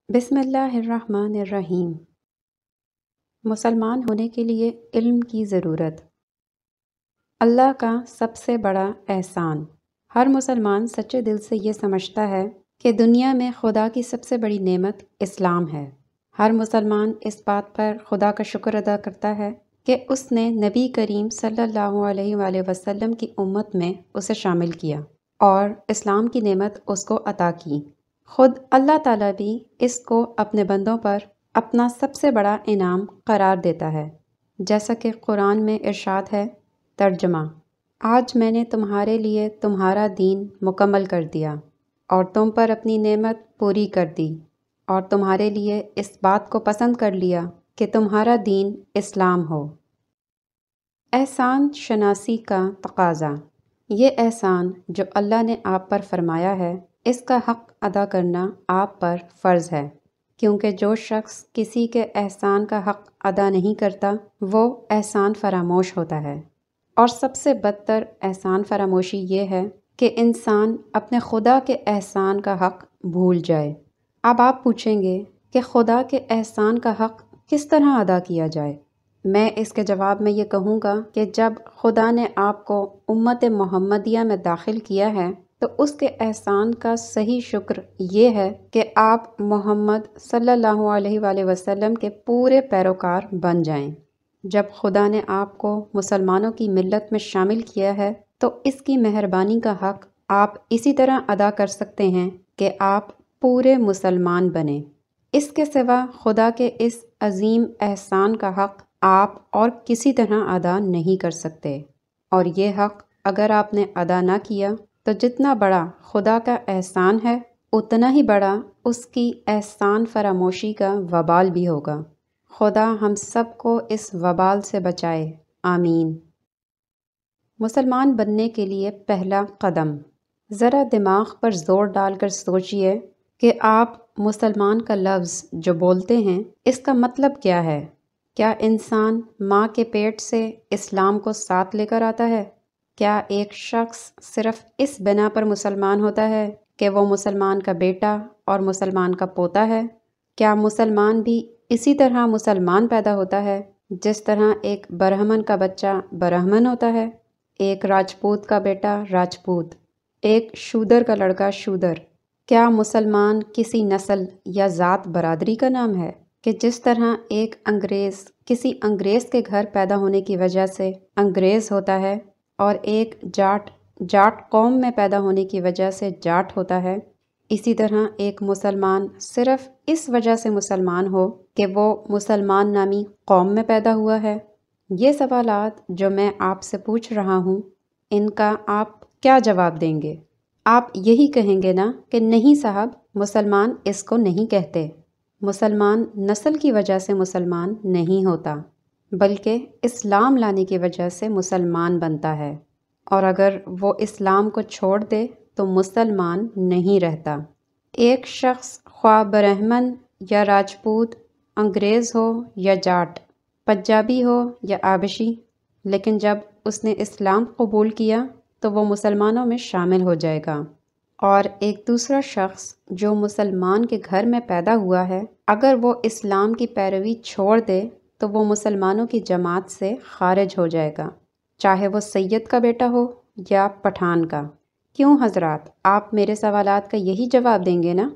بسم اللہ الرحمن الرحیم۔ مسلمان ہونے کے لیے علم کی ضرورت۔ اللہ کا سب سے بڑا احسان۔ ہر مسلمان سچے دل سے یہ سمجھتا ہے کہ دنیا میں خدا کی سب سے بڑی نعمت اسلام ہے۔ ہر مسلمان اس بات پر خدا کا شکر ادا کرتا ہے کہ اس نے نبی کریم صلی اللہ علیہ وآلہ وسلم کی امت میں اسے شامل کیا اور اسلام کی نعمت اس کو عطا کی۔ خود اللہ تعالیٰ بھی اس کو اپنے بندوں پر اپنا سب سے بڑا انعام قرار دیتا ہے، جیسا کہ قرآن میں ارشاد ہے۔ ترجمہ: آج میں نے تمہارے لیے تمہارا دین مکمل کر دیا اور تم پر اپنی نعمت پوری کر دی اور تمہارے لیے اس بات کو پسند کر لیا کہ تمہارا دین اسلام ہو۔ احسان شناسی کا تقاضا۔ یہ احسان جو اللہ نے آپ پر فرمایا ہے، اس کا حق ادا کرنا آپ پر فرض ہے، کیونکہ جو شخص کسی کے احسان کا حق ادا نہیں کرتا وہ احسان فراموش ہوتا ہے، اور سب سے بدتر احسان فراموشی یہ ہے کہ انسان اپنے خدا کے احسان کا حق بھول جائے۔ اب آپ پوچھیں گے کہ خدا کے احسان کا حق کس طرح ادا کیا جائے؟ میں اس کے جواب میں یہ کہوں گا کہ جب خدا نے آپ کو امت محمدیہ میں داخل کیا ہے تو اس کے احسان کا صحیح شکر یہ ہے کہ آپ محمد صلی اللہ علیہ وآلہ وسلم کے پورے پیروکار بن جائیں۔ جب خدا نے آپ کو مسلمانوں کی ملت میں شامل کیا ہے تو اس کی مہربانی کا حق آپ اسی طرح ادا کر سکتے ہیں کہ آپ پورے مسلمان بنیں۔ اس کے سوا خدا کے اس عظیم احسان کا حق آپ اور کسی طرح ادا نہیں کر سکتے، اور یہ حق اگر آپ نے ادا نہ کیا تو جتنا بڑا خدا کا احسان ہے اتنا ہی بڑا اس کی احسان فراموشی کا وبال بھی ہوگا۔ خدا ہم سب کو اس وبال سے بچائے، آمین۔ مسلمان بننے کے لیے پہلا قدم۔ ذرا دماغ پر زور ڈال کر سوچئے کہ آپ مسلمان کا لفظ جو بولتے ہیں اس کا مطلب کیا ہے؟ کیا انسان ماں کے پیٹ سے اسلام کو ساتھ لے کر آتا ہے؟ کیا ایک شخص صرف اس بنا پر مسلمان ہوتا ہے کہ وہ مسلمان کا بیٹا اور مسلمان کا پوتا ہے؟ کیا مسلمان بھی اسی طرح مسلمان پیدا ہوتا ہے جس طرح ایک برہمن کا بچہ برہمن ہوتا ہے، ایک راجپوت کا بیٹا راجپوت، ایک شودر کا لڑکا شودر؟ کیا مسلمان کسی نسل یا ذات برادری کا نام ہے کہ جس طرح ایک انگریز کسی انگریز کے گھر پیدا ہونے کی وجہ سے انگریز ہوتا ہے اور ایک جاٹ قوم میں پیدا ہونے کی وجہ سے جاٹ ہوتا ہے، اسی طرح ایک مسلمان صرف اس وجہ سے مسلمان ہو کہ وہ مسلمان نامی قوم میں پیدا ہوا ہے؟ یہ سوالات جو میں آپ سے پوچھ رہا ہوں، ان کا آپ کیا جواب دیں گے؟ آپ یہی کہیں گے نا کہ نہیں صاحب، مسلمان اس کو نہیں کہتے۔ مسلمان نسل کی وجہ سے مسلمان نہیں ہوتا، بلکہ اسلام لانے کی وجہ سے مسلمان بنتا ہے، اور اگر وہ اسلام کو چھوڑ دے تو مسلمان نہیں رہتا۔ ایک شخص خواہ برہمن یا راجپوت، انگریز ہو یا جاٹ، پنجابی ہو یا آبشی، لیکن جب اس نے اسلام قبول کیا تو وہ مسلمانوں میں شامل ہو جائے گا۔ اور ایک دوسرا شخص جو مسلمان کے گھر میں پیدا ہوا ہے، اگر وہ اسلام کی پیروی چھوڑ دے تو وہ مسلمانوں کی جماعت سے خارج ہو جائے گا، چاہے وہ سید کا بیٹا ہو یا پٹھان کا۔ کیوں حضرات، آپ میرے سوالات کا یہی جواب دیں گے نا؟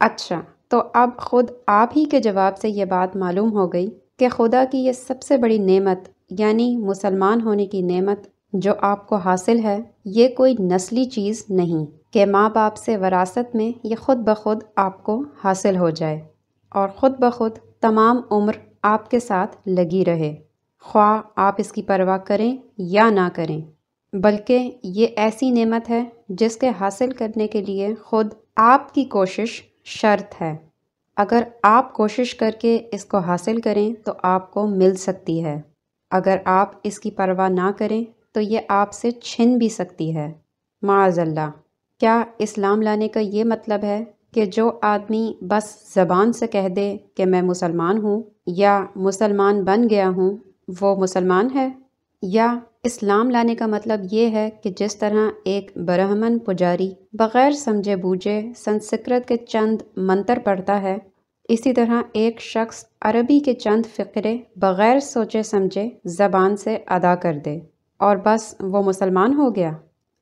اچھا، تو اب خود آپ ہی کے جواب سے یہ بات معلوم ہو گئی کہ خدا کی یہ سب سے بڑی نعمت یعنی مسلمان ہونے کی نعمت جو آپ کو حاصل ہے، یہ کوئی نسلی چیز نہیں کہ ماں باپ سے وراثت میں یہ خود بخود آپ کو حاصل ہو جائے اور خود بخود تمام عمر آپ کے ساتھ لگی رہے، خواہ آپ اس کی پرواہ کریں یا نہ کریں، بلکہ یہ ایسی نعمت ہے جس کے حاصل کرنے کے لیے خود آپ کی کوشش شرط ہے۔ اگر آپ کوشش کر کے اس کو حاصل کریں تو آپ کو مل سکتی ہے، اگر آپ اس کی پرواہ نہ کریں تو یہ آپ سے چھن بھی سکتی ہے، معاذ اللہ۔ کیا اسلام لانے کا یہ مطلب ہے کہ جو آدمی بس زبان سے کہہ دے کہ میں مسلمان ہوں یا مسلمان بن گیا ہوں وہ مسلمان ہے؟ یا اسلام لانے کا مطلب یہ ہے کہ جس طرح ایک برہمن پجاری بغیر سمجھے بوجھے سنسکرت کے چند منتر پڑھتا ہے اسی طرح ایک شخص عربی کے چند فقرے بغیر سوچے سمجھے زبان سے ادا کر دے اور بس وہ مسلمان ہو گیا۔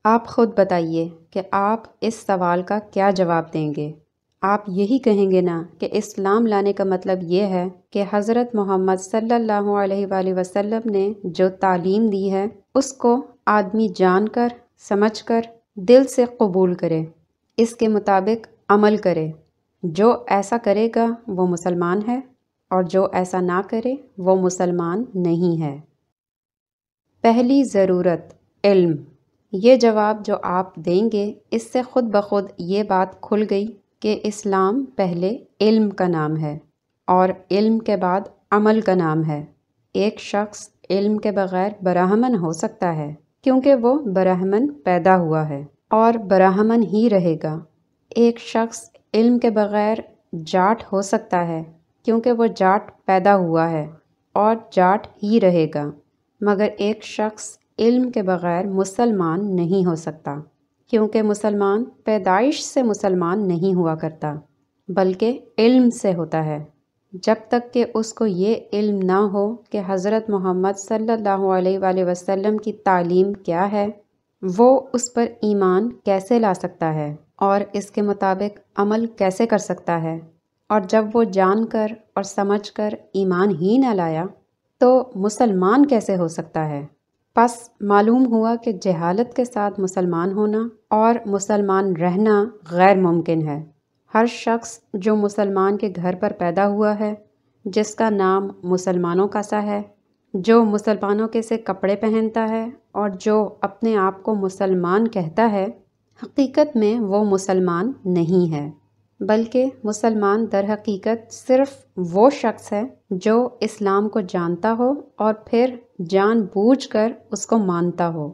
آپ خود بتائیے کہ آپ اس سوال کا کیا جواب دیں گے؟ آپ یہی کہیں گے نا کہ اسلام لانے کا مطلب یہ ہے کہ حضرت محمد صلی اللہ علیہ وآلہ وسلم نے جو تعلیم دی ہے اس کو آدمی جان کر، سمجھ کر، دل سے قبول کرے، اس کے مطابق عمل کرے۔ جو ایسا کرے گا وہ مسلمان ہے، اور جو ایسا نہ کرے وہ مسلمان نہیں ہے۔ پہلی ضرورت علم۔ یہ جواب جو آپ دیں گے اس سے خود بخود یہ بات کھل گئی کہ اسلام پہلے علم کا نام ہے اور علم کے بعد عمل کا نام ہے۔ ایک شخص علم کے بغیر برہمن ہو سکتا ہے کیونکہ وہ برہمن پیدا ہوا ہے اور برہمن ہی رہے گا۔ ایک شخص علم کے بغیر جاٹ ہو سکتا ہے کیونکہ وہ جاٹ پیدا ہوا ہے اور جاٹ ہی رہے گا، مگر ایک شخص علم کے بغیر مسلمان نہیں ہو سکتا کیونکہ مسلمان پیدائش سے مسلمان نہیں ہوا کرتا بلکہ علم سے ہوتا ہے۔ جب تک کہ اس کو یہ علم نہ ہو کہ حضرت محمد صلی اللہ علیہ وآلہ وسلم کی تعلیم کیا ہے، وہ اس پر ایمان کیسے لا سکتا ہے اور اس کے مطابق عمل کیسے کر سکتا ہے؟ اور جب وہ جان کر اور سمجھ کر ایمان ہی نہ لایا تو مسلمان کیسے ہو سکتا ہے؟ پس معلوم ہوا کہ جہالت کے ساتھ مسلمان ہونا اور مسلمان رہنا غیر ممکن ہے۔ ہر شخص جو مسلمان کے گھر پر پیدا ہوا ہے، جس کا نام مسلمانوں کا سا ہے، جو مسلمانوں کے سے کپڑے پہنتا ہے اور جو اپنے آپ کو مسلمان کہتا ہے، حقیقت میں وہ مسلمان نہیں ہے، بلکہ مسلمان در حقیقت صرف وہ شخص ہے جو اسلام کو جانتا ہو اور پھر جان بوجھ کر اس کو مانتا ہو۔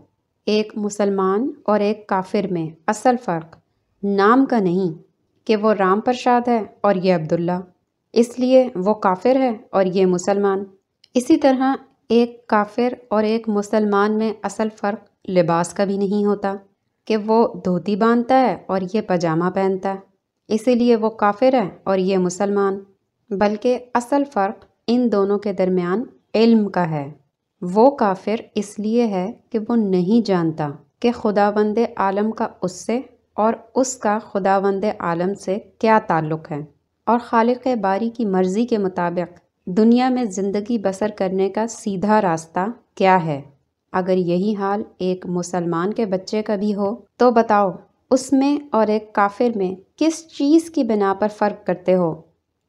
ایک مسلمان اور ایک کافر میں اصل فرق نام کا نہیں کہ وہ رام پرشاد ہے اور یہ عبداللہ، اس لیے وہ کافر ہے اور یہ مسلمان۔ اسی طرح ایک کافر اور ایک مسلمان میں اصل فرق لباس کا بھی نہیں ہوتا کہ وہ دھوتی باندھتا ہے اور یہ پاجامہ پہنتا ہے، اسی لیے وہ کافر ہے اور یہ مسلمان، بلکہ اصل فرق ان دونوں کے درمیان علم کا ہے۔ وہ کافر اس لیے ہے کہ وہ نہیں جانتا کہ خداوند عالم کا اس سے اور اس کا خداوند عالم سے کیا تعلق ہے، اور خالق باری کی مرضی کے مطابق دنیا میں زندگی بسر کرنے کا سیدھا راستہ کیا ہے۔ اگر یہی حال ایک مسلمان کے بچے کا بھی ہو تو بتاؤ اس میں اور ایک کافر میں کس چیز کی بنا پر فرق کرتے ہو،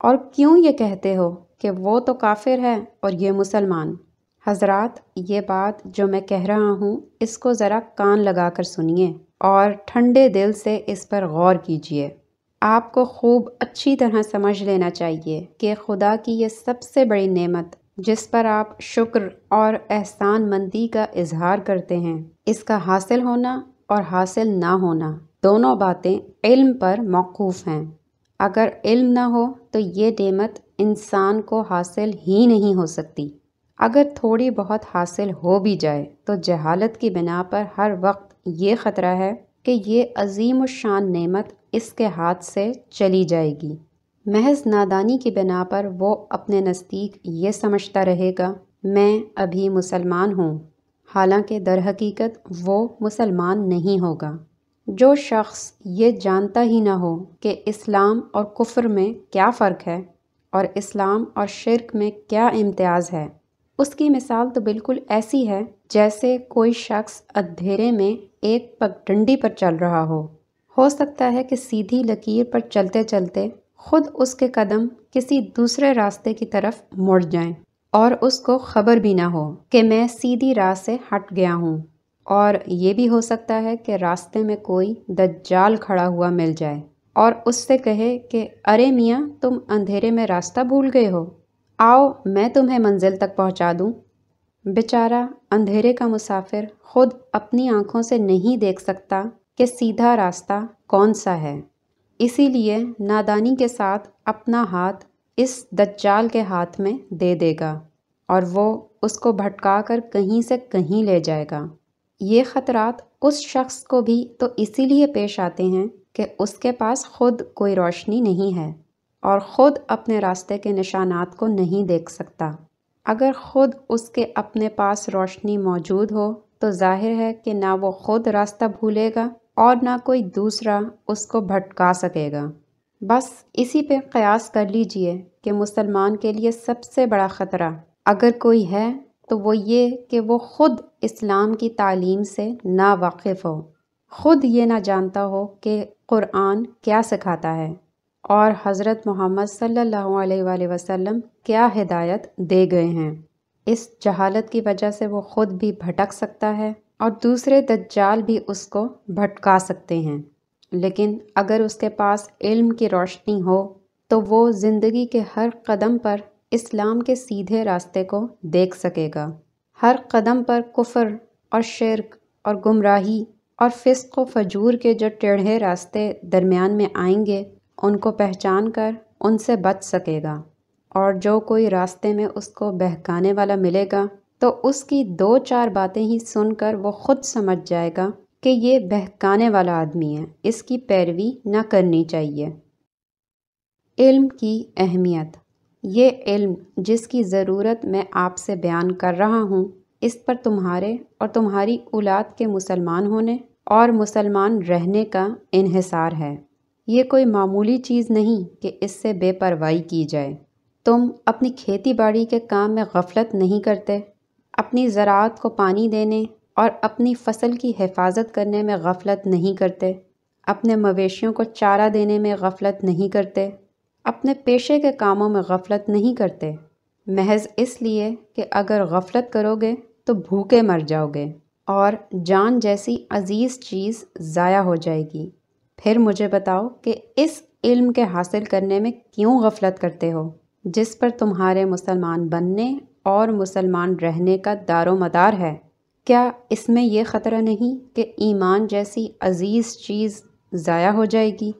اور کیوں یہ کہتے ہو کہ وہ تو کافر ہے اور یہ مسلمان؟ حضرات، یہ بات جو میں کہہ رہا ہوں اس کو ذرا کان لگا کر سنیے اور ٹھنڈے دل سے اس پر غور کیجیے۔ آپ کو خوب اچھی طرح سمجھ لینا چاہیے کہ خدا کی یہ سب سے بڑی نعمت جس پر آپ شکر اور احسان مندی کا اظہار کرتے ہیں، اس کا حاصل ہونا اور حاصل نہ ہونا دونوں باتیں علم پر موقوف ہیں۔ اگر علم نہ ہو تو یہ نعمت انسان کو حاصل ہی نہیں ہو سکتی۔ اگر تھوڑی بہت حاصل ہو بھی جائے تو جہالت کی بنا پر ہر وقت یہ خطرہ ہے کہ یہ عظیم الشان نعمت اس کے ہاتھ سے چلی جائے گی۔ محض نادانی کی بنا پر وہ اپنے نزدیک یہ سمجھتا رہے گا میں ابھی مسلمان ہوں، حالانکہ در حقیقت وہ مسلمان نہیں ہوگا۔ جو شخص یہ جانتا ہی نہ ہو کہ اسلام اور کفر میں کیا فرق ہے اور اسلام اور شرک میں کیا امتیاز ہے، اس کی مثال تو بالکل ایسی ہے جیسے کوئی شخص اندھیرے میں ایک پگڈنڈی پر چل رہا ہو سکتا ہے کہ سیدھی لکیر پر چلتے چلتے خود اس کے قدم کسی دوسرے راستے کی طرف مڑ جائیں اور اس کو خبر بھی نہ ہو کہ میں سیدھی راہ سے ہٹ گیا ہوں، اور یہ بھی ہو سکتا ہے کہ راستے میں کوئی دجال کھڑا ہوا مل جائے اور اس سے کہے کہ ارے میاں، تم اندھیرے میں راستہ بھول گئے ہو، آؤ میں تمہیں منزل تک پہنچا دوں۔ بیچارہ اندھیرے کا مسافر خود اپنی آنکھوں سے نہیں دیکھ سکتا کہ سیدھا راستہ کون سا ہے، اسی لیے نادانی کے ساتھ اپنا ہاتھ اس دجال کے ہاتھ میں دے دے گا اور وہ اس کو بھٹکا کر کہیں سے کہیں لے جائے گا۔ یہ خطرات اس شخص کو بھی تو اسی لیے پیش آتے ہیں کہ اس کے پاس خود کوئی روشنی نہیں ہے اور خود اپنے راستے کے نشانات کو نہیں دیکھ سکتا۔ اگر خود اس کے اپنے پاس روشنی موجود ہو تو ظاہر ہے کہ نہ وہ خود راستہ بھولے گا اور نہ کوئی دوسرا اس کو بھٹکا سکے گا۔ بس اسی پہ قیاس کر لیجئے کہ مسلمان کے لیے سب سے بڑا خطرہ اگر کوئی ہے تو وہ یہ کہ وہ خود اسلام کی تعلیم سے نا واقف ہو، خود یہ نہ جانتا ہو کہ قرآن کیا سکھاتا ہے اور حضرت محمد صلی اللہ علیہ وآلہ وسلم کیا ہدایت دے گئے ہیں۔ اس جہالت کی وجہ سے وہ خود بھی بھٹک سکتا ہے اور دوسرے دجال بھی اس کو بھٹکا سکتے ہیں۔ لیکن اگر اس کے پاس علم کی روشنی ہو تو وہ زندگی کے ہر قدم پر اسلام کے سیدھے راستے کو دیکھ سکے گا۔ ہر قدم پر کفر اور شرک اور گمراہی اور فسق و فجور کے جو ٹیڑھے راستے درمیان میں آئیں گے ان کو پہچان کر ان سے بچ سکے گا، اور جو کوئی راستے میں اس کو بہکانے والا ملے گا تو اس کی 2-4 باتیں ہی سن کر وہ خود سمجھ جائے گا کہ یہ بہکانے والا آدمی ہے، اس کی پیروی نہ کرنی چاہیے۔ علم کی اہمیت۔ یہ علم جس کی ضرورت میں آپ سے بیان کر رہا ہوں، اس پر تمہارے اور تمہاری اولاد کے مسلمان ہونے اور مسلمان رہنے کا انحصار ہے۔ یہ کوئی معمولی چیز نہیں کہ اس سے بے پرواہی کی جائے۔ تم اپنی کھیتی باڑی کے کام میں غفلت نہیں کرتے، اپنی زراعت کو پانی دینے اور اپنی فصل کی حفاظت کرنے میں غفلت نہیں کرتے، اپنے مویشیوں کو چارہ دینے میں غفلت نہیں کرتے، اپنے پیشے کے کاموں میں غفلت نہیں کرتے، محض اس لیے کہ اگر غفلت کرو گے تو بھوکے مر جاؤ گے اور جان جیسی عزیز چیز ضائع ہو جائے گی۔ پھر مجھے بتاؤ کہ اس علم کے حاصل کرنے میں کیوں غفلت کرتے ہو جس پر تمہارے مسلمان بننے اور مسلمان رہنے کا دار و مدار ہے؟ کیا اس میں یہ خطرہ نہیں کہ ایمان جیسی عزیز چیز ضائع ہو جائے گی؟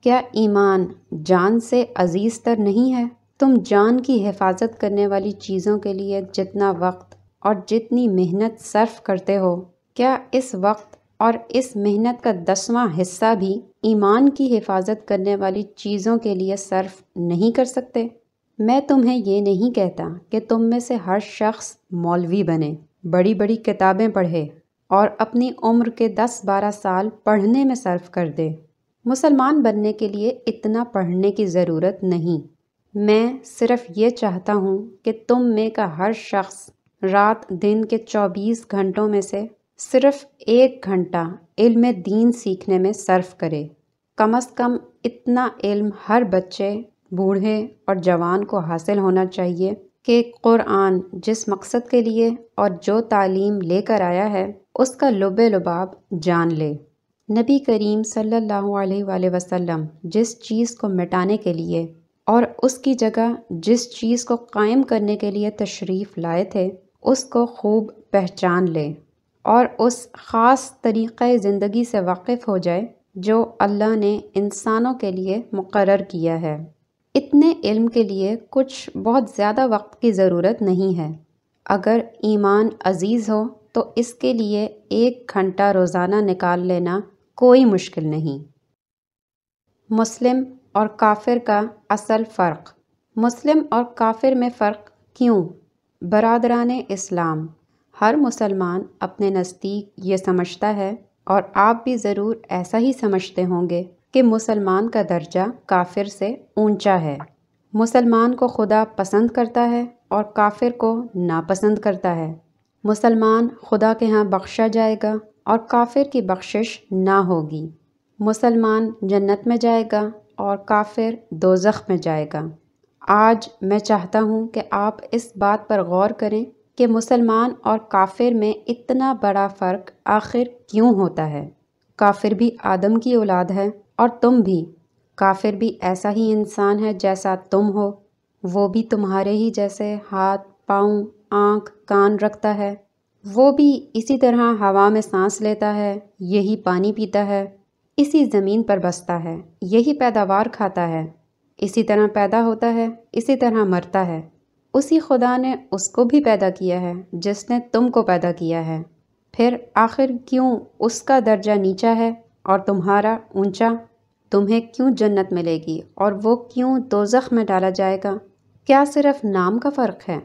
کیا ایمان جان سے عزیز تر نہیں ہے؟ تم جان کی حفاظت کرنے والی چیزوں کے لیے جتنا وقت اور جتنی محنت صرف کرتے ہو، کیا اس وقت اور اس محنت کا 10واں حصہ بھی ایمان کی حفاظت کرنے والی چیزوں کے لیے صرف نہیں کر سکتے؟ میں تمہیں یہ نہیں کہتا کہ تم میں سے ہر شخص مولوی بنے، بڑی بڑی کتابیں پڑھے اور اپنی عمر کے 10-12 سال پڑھنے میں صرف کر دے۔ مسلمان بننے کے لیے اتنا پڑھنے کی ضرورت نہیں۔ میں صرف یہ چاہتا ہوں کہ تم میں کا ہر شخص رات دن کے 24 گھنٹوں میں سے صرف 1 گھنٹہ علم دین سیکھنے میں صرف کرے۔ کم از کم اتنا علم ہر بچے، بوڑھے اور جوان کو حاصل ہونا چاہیے کہ قرآن جس مقصد کے لیے اور جو تعلیم لے کر آیا ہے اس کا لب لباب جان لے۔ نبی کریم صلی اللہ علیہ وآلہ وسلم جس چیز کو مٹانے کے لیے اور اس کی جگہ جس چیز کو قائم کرنے کے لیے تشریف لائے تھے اس کو خوب پہچان لے اور اس خاص طریقۂ زندگی سے واقف ہو جائے جو اللہ نے انسانوں کے لیے مقرر کیا ہے۔ اتنے علم کے لیے کچھ بہت زیادہ وقت کی ضرورت نہیں ہے۔ اگر ایمان عزیز ہو تو اس کے لیے 1 گھنٹہ روزانہ نکال لینا کوئی مشکل نہیں۔ مسلم اور کافر کا اصل فرق۔ مسلم اور کافر میں فرق کیوں؟ برادران اسلام، ہر مسلمان اپنے نزدیک یہ سمجھتا ہے، اور آپ بھی ضرور ایسا ہی سمجھتے ہوں گے، کہ مسلمان کا درجہ کافر سے اونچا ہے۔ مسلمان کو خدا پسند کرتا ہے اور کافر کو ناپسند کرتا ہے۔ مسلمان خدا کے ہاں بخشا جائے گا اور کافر کی بخشش نہ ہوگی۔ مسلمان جنت میں جائے گا اور کافر دوزخ میں جائے گا۔ آج میں چاہتا ہوں کہ آپ اس بات پر غور کریں کہ مسلمان اور کافر میں اتنا بڑا فرق آخر کیوں ہوتا ہے؟ کافر بھی آدم کی اولاد ہے اور تم بھی۔ کافر بھی ایسا ہی انسان ہے جیسا تم ہو، وہ بھی تمہارے ہی جیسے ہاتھ، پاؤں، آنکھ، کان رکھتا ہے، وہ بھی اسی طرح ہوا میں سانس لیتا ہے، یہی پانی پیتا ہے، اسی زمین پر بستا ہے، یہی پیداوار کھاتا ہے، اسی طرح پیدا ہوتا ہے، اسی طرح مرتا ہے۔ اسی خدا نے اس کو بھی پیدا کیا ہے جس نے تم کو پیدا کیا ہے۔ پھر آخر کیوں اس کا درجہ نیچا ہے اور تمہارا اونچا؟ تمہیں کیوں جنت ملے گی اور وہ کیوں دوزخ میں ڈالا جائے گا؟ کیا صرف نام کا فرق ہے؟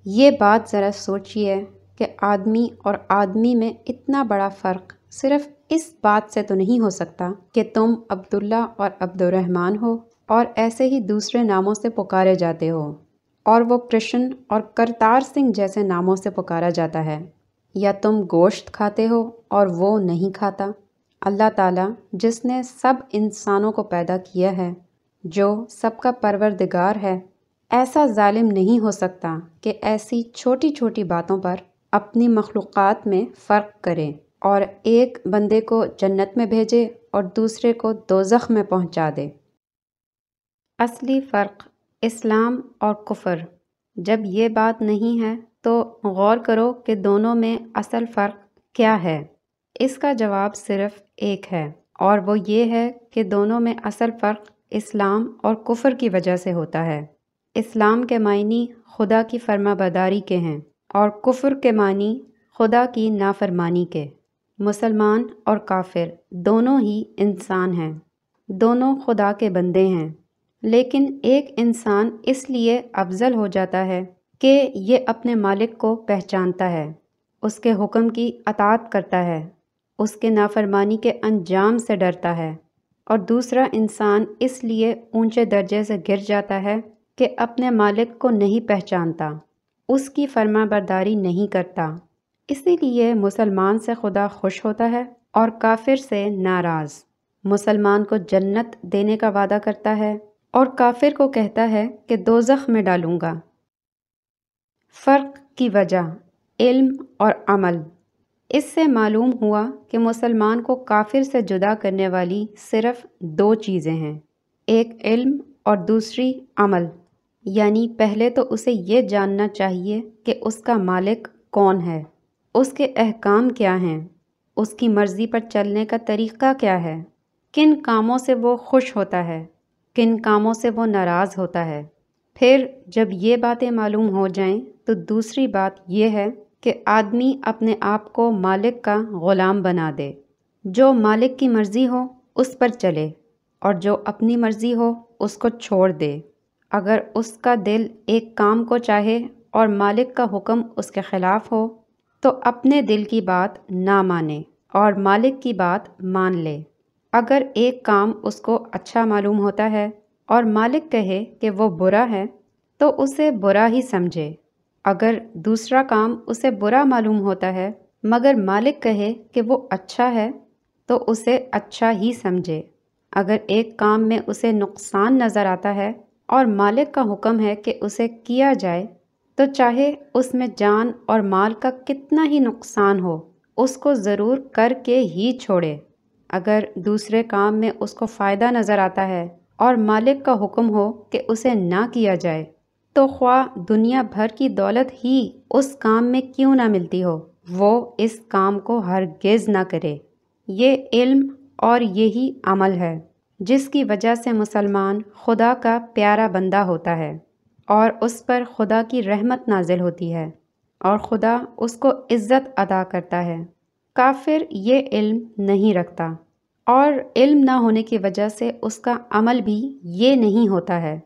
یہ بات ذرا سوچئے کہ آدمی اور آدمی میں اتنا بڑا فرق صرف اس بات سے تو نہیں ہو سکتا کہ تم عبداللہ اور عبد الرحمن ہو اور ایسے ہی دوسرے ناموں سے پکارے جاتے ہو، اور وہ کرشن اور کرتار سنگھ جیسے ناموں سے پکارا جاتا ہے، یا تم گوشت کھاتے ہو اور وہ نہیں کھاتا۔ اللہ تعالیٰ جس نے سب انسانوں کو پیدا کیا ہے، جو سب کا پروردگار ہے، ایسا ظالم نہیں ہو سکتا کہ ایسی چھوٹی چھوٹی باتوں پر اپنی مخلوقات میں فرق کرے اور ایک بندے کو جنت میں بھیجے اور دوسرے کو دوزخ میں پہنچا دے۔ اصلی فرق اسلام اور کفر۔ جب یہ بات نہیں ہے تو غور کرو کہ دونوں میں اصل فرق کیا ہے۔ اس کا جواب صرف ایک ہے، اور وہ یہ ہے کہ دونوں میں اصل فرق اسلام اور کفر کی وجہ سے ہوتا ہے۔ اسلام کے معنی خدا کی فرما برداری کے ہیں اور کفر کے معنی خدا کی نافرمانی کے۔ مسلمان اور کافر دونوں ہی انسان ہیں، دونوں خدا کے بندے ہیں، لیکن ایک انسان اس لیے افضل ہو جاتا ہے کہ یہ اپنے مالک کو پہچانتا ہے، اس کے حکم کی اطاعت کرتا ہے، اس کے نافرمانی کے انجام سے ڈرتا ہے، اور دوسرا انسان اس لیے اونچے درجے سے گر جاتا ہے کہ اپنے مالک کو نہیں پہچانتا، اس کی فرما برداری نہیں کرتا۔ اسی لیے مسلمان سے خدا خوش ہوتا ہے اور کافر سے ناراض۔ مسلمان کو جنت دینے کا وعدہ کرتا ہے اور کافر کو کہتا ہے کہ دوزخ میں ڈالوں گا۔ فرق کی وجہ علم اور عمل۔ اس سے معلوم ہوا کہ مسلمان کو کافر سے جدا کرنے والی صرف دو چیزیں ہیں، ایک علم اور دوسری عمل، یعنی پہلے تو اسے یہ جاننا چاہیے کہ اس کا مالک کون ہے، اس کے احکام کیا ہیں، اس کی مرضی پر چلنے کا طریقہ کیا ہے، کن کاموں سے وہ خوش ہوتا ہے، کن کاموں سے وہ ناراض ہوتا ہے۔ پھر جب یہ باتیں معلوم ہو جائیں تو دوسری بات یہ ہے کہ آدمی اپنے آپ کو مالک کا غلام بنا دے، جو مالک کی مرضی ہو اس پر چلے اور جو اپنی مرضی ہو اس کو چھوڑ دے۔ اگر اس کا دل ایک کام کو چاہے اور مالک کا حکم اس کے خلاف ہو تو اپنے دل کی بات نہ مانے اور مالک کی بات مان لے۔ اگر ایک کام اس کو اچھا معلوم ہوتا ہے اور مالک کہے کہ وہ برا ہے تو اسے برا ہی سمجھے۔ اگر دوسرا کام اسے برا معلوم ہوتا ہے مگر مالک کہے کہ وہ اچھا ہے تو اسے اچھا ہی سمجھے۔ اگر ایک کام میں اسے نقصان نظر آتا ہے اور مالک کا حکم ہے کہ اسے کیا جائے تو چاہے اس میں جان اور مال کا کتنا ہی نقصان ہو اس کو ضرور کر کے ہی چھوڑے۔ اگر دوسرے کام میں اس کو فائدہ نظر آتا ہے اور مالک کا حکم ہو کہ اسے نہ کیا جائے تو خواہ دنیا بھر کی دولت ہی اس کام میں کیوں نہ ملتی ہو، وہ اس کام کو ہرگز نہ کرے۔ یہ علم اور یہی عمل ہے جس کی وجہ سے مسلمان خدا کا پیارا بندہ ہوتا ہے اور اس پر خدا کی رحمت نازل ہوتی ہے اور خدا اس کو عزت عطا کرتا ہے۔ کافر یہ علم نہیں رکھتا اور علم نہ ہونے کی وجہ سے اس کا عمل بھی یہ نہیں ہوتا ہے،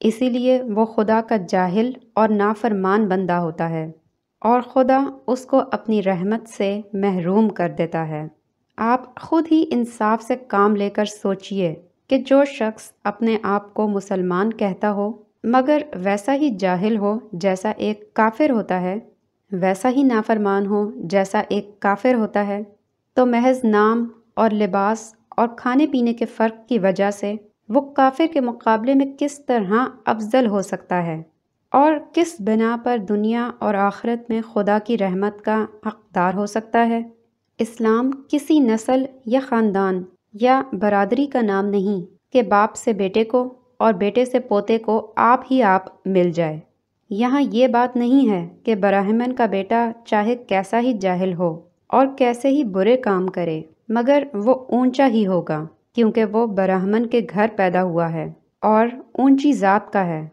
اسی لیے وہ خدا کا جاہل اور نافرمان بندہ ہوتا ہے اور خدا اس کو اپنی رحمت سے محروم کر دیتا ہے۔ آپ خود ہی انصاف سے کام لے کر سوچئے کہ جو شخص اپنے آپ کو مسلمان کہتا ہو مگر ویسا ہی جاہل ہو جیسا ایک کافر ہوتا ہے، ویسا ہی نافرمان ہو جیسا ایک کافر ہوتا ہے، تو محض نام اور لباس اور کھانے پینے کے فرق کی وجہ سے وہ کافر کے مقابلے میں کس طرح افضل ہو سکتا ہے اور کس بنا پر دنیا اور آخرت میں خدا کی رحمت کا حقدار ہو سکتا ہے۔ اسلام کسی نسل یا خاندان یا برادری کا نام نہیں کہ باپ سے بیٹے کو اور بیٹے سے پوتے کو آپ ہی آپ مل جائے۔ یہاں یہ بات نہیں ہے کہ براہمن کا بیٹا چاہے کیسا ہی جاہل ہو اور کیسے ہی برے کام کرے مگر وہ اونچا ہی ہوگا کیونکہ وہ براہمن کے گھر پیدا ہوا ہے اور اونچی ذات کا ہے۔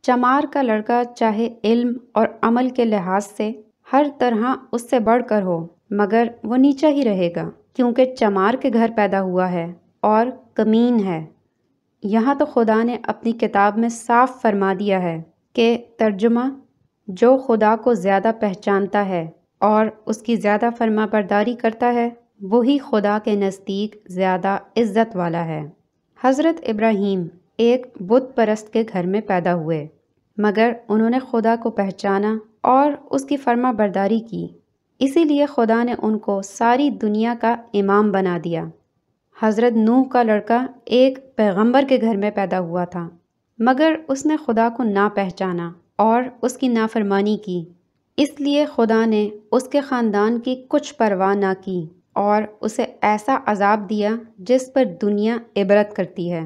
چمار کا لڑکا چاہے علم اور عمل کے لحاظ سے ہر طرح اس سے بڑھ کر ہو مگر وہ نیچا ہی رہے گا کیونکہ چمار کے گھر پیدا ہوا ہے اور کمین ہے۔ یہاں تو خدا نے اپنی کتاب میں صاف فرما دیا ہے کہ ترجمہ جو خدا کو زیادہ پہچانتا ہے اور اس کی زیادہ فرما برداری کرتا ہے وہی خدا کے نزدیک زیادہ عزت والا ہے۔ حضرت ابراہیم ایک بت پرست کے گھر میں پیدا ہوئے، مگر انہوں نے خدا کو پہچانا اور اس کی فرما برداری کی، اسی لیے خدا نے ان کو ساری دنیا کا امام بنا دیا۔ حضرت نوح کا لڑکا ایک پیغمبر کے گھر میں پیدا ہوا تھا، مگر اس نے خدا کو نہ پہچانا اور اس کی نافرمانی کی، اس لیے خدا نے اس کے خاندان کی کچھ پرواہ نہ کی اور اسے ایسا عذاب دیا جس پر دنیا عبرت کرتی ہے۔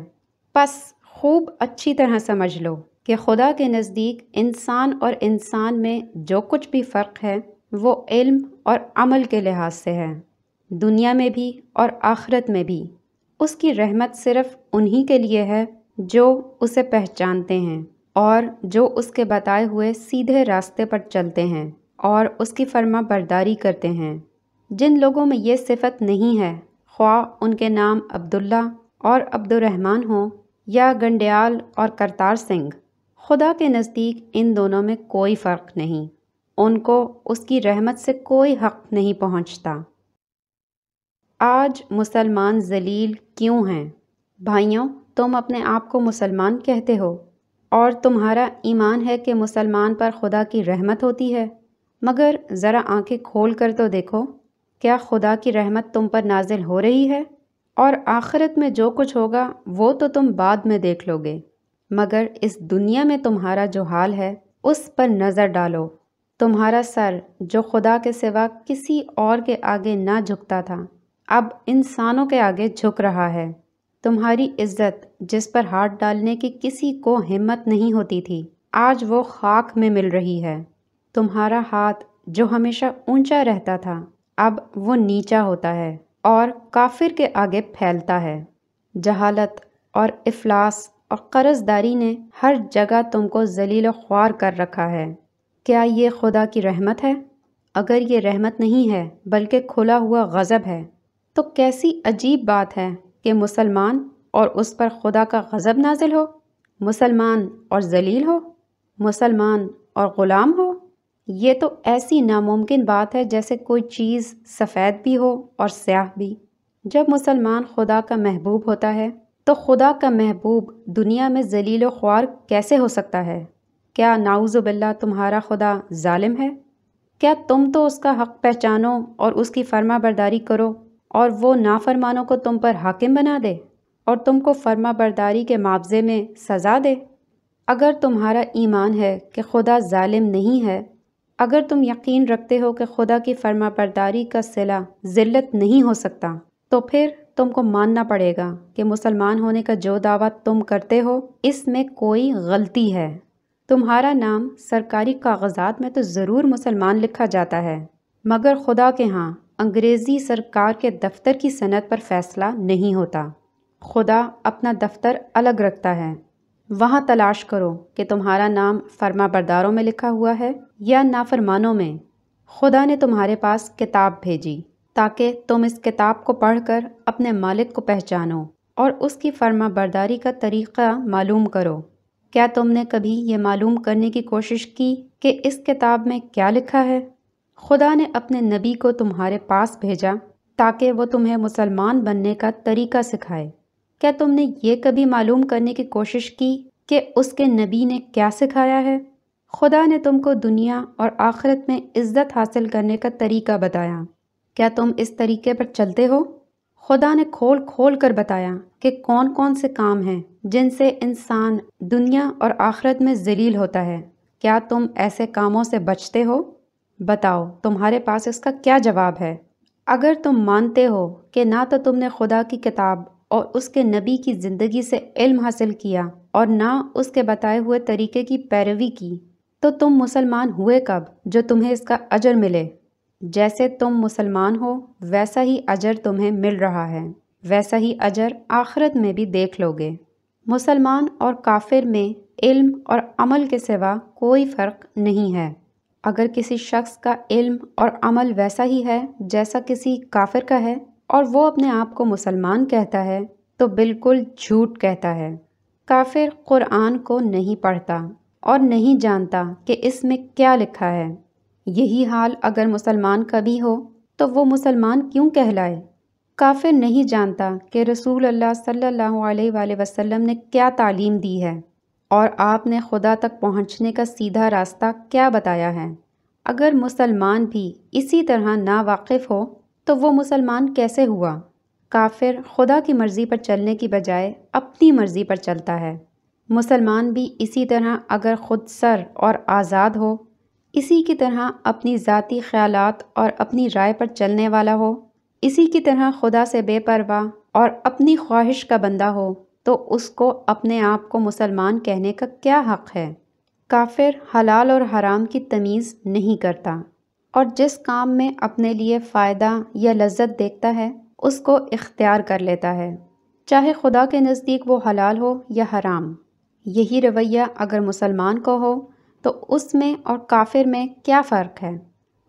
پس خوب اچھی طرح سمجھ لو کہ خدا کے نزدیک انسان اور انسان میں جو کچھ بھی فرق ہے وہ علم اور عمل کے لحاظ سے ہے، دنیا میں بھی اور آخرت میں بھی۔ اس کی رحمت صرف انہی کے لیے ہے جو اسے پہچانتے ہیں اور جو اس کے بتائے ہوئے سیدھے راستے پر چلتے ہیں اور اس کی فرما برداری کرتے ہیں۔ جن لوگوں میں یہ صفت نہیں ہے، خواہ ان کے نام عبداللہ اور عبد الرحمن ہوں یا گنڈیال اور کرتار سنگھ، خدا کے نزدیک ان دونوں میں کوئی فرق نہیں، ان کو اس کی رحمت سے کوئی حق نہیں پہنچتا۔ آج مسلمان ذلیل کیوں ہیں؟ بھائیوں، تم اپنے آپ کو مسلمان کہتے ہو اور تمہارا ایمان ہے کہ مسلمان پر خدا کی رحمت ہوتی ہے، مگر ذرا آنکھیں کھول کر تو دیکھو، کیا خدا کی رحمت تم پر نازل ہو رہی ہے؟ اور آخرت میں جو کچھ ہوگا وہ تو تم بعد میں دیکھ لو گے، مگر اس دنیا میں تمہارا جو حال ہے اس پر نظر ڈالو۔ تمہارا سر جو خدا کے سوا کسی اور کے آگے نہ جھکتا تھا، اب انسانوں کے آگے جھک رہا ہے۔ تمہاری عزت جس پر ہاتھ ڈالنے کی کسی کو ہمت نہیں ہوتی تھی، آج وہ خاک میں مل رہی ہے۔ تمہارا ہاتھ جو ہمیشہ اونچا رہتا تھا، اب وہ نیچا ہوتا ہے اور کافر کے آگے پھیلتا ہے۔ جہالت اور افلاس اور قرض داری نے ہر جگہ تم کو ذلیل و خوار کر رکھا ہے۔ کیا یہ خدا کی رحمت ہے؟ اگر یہ رحمت نہیں ہے بلکہ کھلا ہوا غضب ہے، تو کیسی عجیب بات ہے کہ مسلمان اور اس پر خدا کا غضب نازل ہو، مسلمان اور ذلیل ہو، مسلمان اور غلام ہو۔ یہ تو ایسی ناممکن بات ہے جیسے کوئی چیز سفید بھی ہو اور سیاہ بھی۔ جب مسلمان خدا کا محبوب ہوتا ہے تو خدا کا محبوب دنیا میں ذلیل و خوار کیسے ہو سکتا ہے؟ کیا نعوذ باللہ تمہارا خدا ظالم ہے؟ کیا تم تو اس کا حق پہچانو اور اس کی فرما برداری کرو اور وہ نافرمانوں کو تم پر حاکم بنا دے اور تم کو فرما برداری کے معاوضے میں سزا دے؟ اگر تمہارا ایمان ہے کہ خدا ظالم نہیں ہے، اگر تم یقین رکھتے ہو کہ خدا کی فرما برداری کا صلہ ذلت نہیں ہو سکتا، تو پھر تم کو ماننا پڑے گا کہ مسلمان ہونے کا جو دعویٰ تم کرتے ہو اس میں کوئی غلطی ہے۔ تمہارا نام سرکاری کاغذات میں تو ضرور مسلمان لکھا جاتا ہے، مگر خدا کے ہاں انگریزی سرکار کے دفتر کی سند پر فیصلہ نہیں ہوتا۔ خدا اپنا دفتر الگ رکھتا ہے، وہاں تلاش کرو کہ تمہارا نام فرما برداروں میں لکھا ہوا ہے یا نافرمانوں میں۔ خدا نے تمہارے پاس کتاب بھیجی تاکہ تم اس کتاب کو پڑھ کر اپنے مالک کو پہچانو اور اس کی فرما برداری کا طریقہ معلوم کرو۔ کیا تم نے کبھی یہ معلوم کرنے کی کوشش کی کہ اس کتاب میں کیا لکھا ہے؟ خدا نے اپنے نبی کو تمہارے پاس بھیجا تاکہ وہ تمہیں مسلمان بننے کا طریقہ سکھائے۔ کیا تم نے یہ کبھی معلوم کرنے کی کوشش کی کہ اس کے نبی نے کیا سکھایا ہے؟ خدا نے تم کو دنیا اور آخرت میں عزت حاصل کرنے کا طریقہ بتایا۔ کیا تم اس طریقے پر چلتے ہو؟ خدا نے کھول کھول کر بتایا کہ کون کون سے کام ہیں جن سے انسان دنیا اور آخرت میں ذلیل ہوتا ہے۔ کیا تم ایسے کاموں سے بچتے ہو؟ بتاؤ تمہارے پاس اس کا کیا جواب ہے؟ اگر تم مانتے ہو کہ نہ تو تم نے خدا کی کتاب اور اس کے نبی کی زندگی سے علم حاصل کیا اور نہ اس کے بتائے ہوئے طریقے کی پیروی کی، تو تم مسلمان ہوئے کب جو تمہیں اس کا اجر ملے؟ جیسے تم مسلمان ہو ویسا ہی اجر تمہیں مل رہا ہے، ویسا ہی اجر آخرت میں بھی دیکھ لو گے۔ مسلمان اور کافر میں علم اور عمل کے سوا کوئی فرق نہیں ہے۔ اگر کسی شخص کا علم اور عمل ویسا ہی ہے جیسا کسی کافر کا ہے اور وہ اپنے آپ کو مسلمان کہتا ہے، تو بالکل جھوٹ کہتا ہے۔ کافر قرآن کو نہیں پڑھتا اور نہیں جانتا کہ اس میں کیا لکھا ہے۔ یہی حال اگر مسلمان کا بھی ہو تو وہ مسلمان کیوں کہلائے؟ کافر نہیں جانتا کہ رسول اللہ صلی اللہ علیہ وآلہ وسلم نے کیا تعلیم دی ہے اور آپ نے خدا تک پہنچنے کا سیدھا راستہ کیا بتایا ہے۔ اگر مسلمان بھی اسی طرح ناواقف ہو تو وہ مسلمان کیسے ہوا؟ کافر خدا کی مرضی پر چلنے کی بجائے اپنی مرضی پر چلتا ہے۔ مسلمان بھی اسی طرح اگر خود سر اور آزاد ہو، اسی کی طرح اپنی ذاتی خیالات اور اپنی رائے پر چلنے والا ہو، اسی کی طرح خدا سے بے پرواہ اور اپنی خواہش کا بندہ ہو، تو اس کو اپنے آپ کو مسلمان کہنے کا کیا حق ہے؟ کافر حلال اور حرام کی تمیز نہیں کرتا اور جس کام میں اپنے لیے فائدہ یا لذت دیکھتا ہے اس کو اختیار کر لیتا ہے، چاہے خدا کے نزدیک وہ حلال ہو یا حرام۔ یہی رویہ اگر مسلمان کو ہو تو اس میں اور کافر میں کیا فرق ہے؟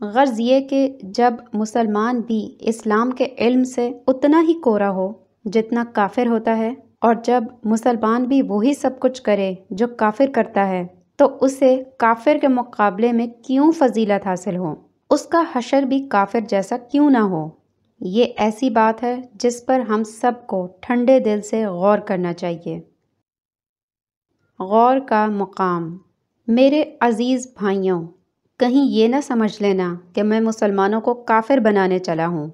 غرض یہ کہ جب مسلمان بھی اسلام کے علم سے اتنا ہی کورا ہو جتنا کافر ہوتا ہے، اور جب مسلمان بھی وہی سب کچھ کرے جو کافر کرتا ہے، تو اسے کافر کے مقابلے میں کیوں فضیلت حاصل ہو؟ اس کا حشر بھی کافر جیسا کیوں نہ ہو؟ یہ ایسی بات ہے جس پر ہم سب کو ٹھنڈے دل سے غور کرنا چاہیے۔ غور کا مقام۔ میرے عزیز بھائیوں، کہیں یہ نہ سمجھ لینا کہ میں مسلمانوں کو کافر بنانے چلا ہوں۔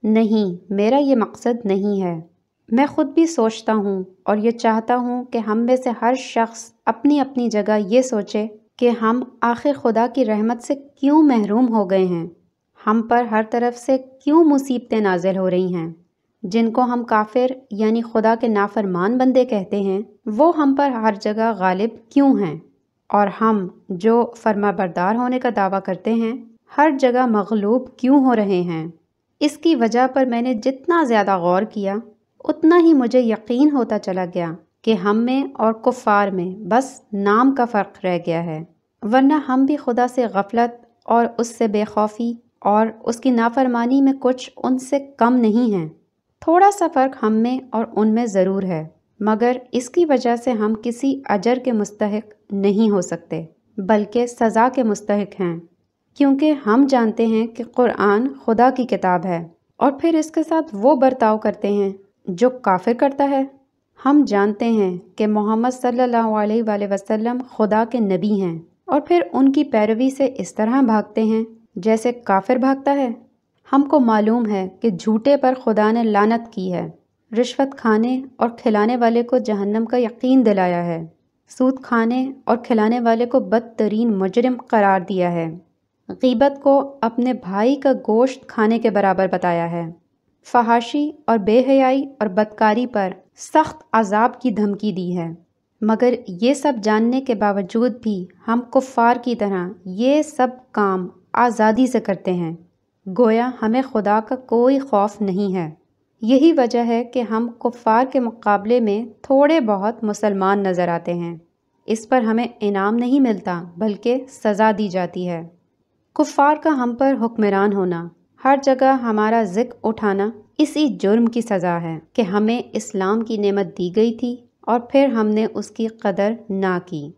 نہیں، میرا یہ مقصد نہیں ہے۔ میں خود بھی سوچتا ہوں اور یہ چاہتا ہوں کہ ہم میں سے ہر شخص اپنی اپنی جگہ یہ سوچے کہ ہم آخر خدا کی رحمت سے کیوں محروم ہو گئے ہیں؟ ہم پر ہر طرف سے کیوں مصیبتیں نازل ہو رہی ہیں؟ جن کو ہم کافر یعنی خدا کے نافرمان بندے کہتے ہیں، وہ ہم پر ہر جگہ غالب کیوں ہیں؟ اور ہم جو فرما بردار ہونے کا دعویٰ کرتے ہیں، ہر جگہ مغلوب کیوں ہو رہے ہیں؟ اس کی وجہ پر میں نے جتنا زیادہ غور کیا، اتنا ہی مجھے یقین ہوتا چلا گیا کہ ہم میں اور کفار میں بس نام کا فرق رہ گیا ہے، ورنہ ہم بھی خدا سے غفلت اور اس سے بے خوفی اور اس کی نافرمانی میں کچھ ان سے کم نہیں ہیں۔ تھوڑا سا فرق ہم میں اور ان میں ضرور ہے، مگر اس کی وجہ سے ہم کسی اجر کے مستحق نہیں ہو سکتے، بلکہ سزا کے مستحق ہیں، کیونکہ ہم جانتے ہیں کہ قرآن خدا کی کتاب ہے، اور پھر اس کے ساتھ وہ برتاؤ کرتے ہیں جو کافر کرتا ہے۔ ہم جانتے ہیں کہ محمد صلی اللہ علیہ وآلہ وسلم خدا کے نبی ہیں، اور پھر ان کی پیروی سے اس طرح بھاگتے ہیں جیسے کافر بھاگتا ہے۔ ہم کو معلوم ہے کہ جھوٹے پر خدا نے لعنت کی ہے، رشوت کھانے اور کھلانے والے کو جہنم کا یقین دلایا ہے، سود کھانے اور کھلانے والے کو بدترین مجرم قرار دیا ہے، غیبت کو اپنے بھائی کا گوشت کھانے کے برابر بتایا ہے، فحاشی اور بے حیائی اور بدکاری پر سخت عذاب کی دھمکی دی ہے۔ مگر یہ سب جاننے کے باوجود بھی ہم کفار کی طرح یہ سب کام آزادی سے کرتے ہیں، گویا ہمیں خدا کا کوئی خوف نہیں ہے۔ یہی وجہ ہے کہ ہم کفار کے مقابلے میں تھوڑے بہت مسلمان نظر آتے ہیں۔ اس پر ہمیں انعام نہیں ملتا بلکہ سزا دی جاتی ہے۔ کفار کا ہم پر حکمران ہونا، ہر جگہ ہمارا ذکر اٹھانا اسی جرم کی سزا ہے کہ ہمیں اسلام کی نعمت دی گئی تھی اور پھر ہم نے اس کی قدر نہ کی۔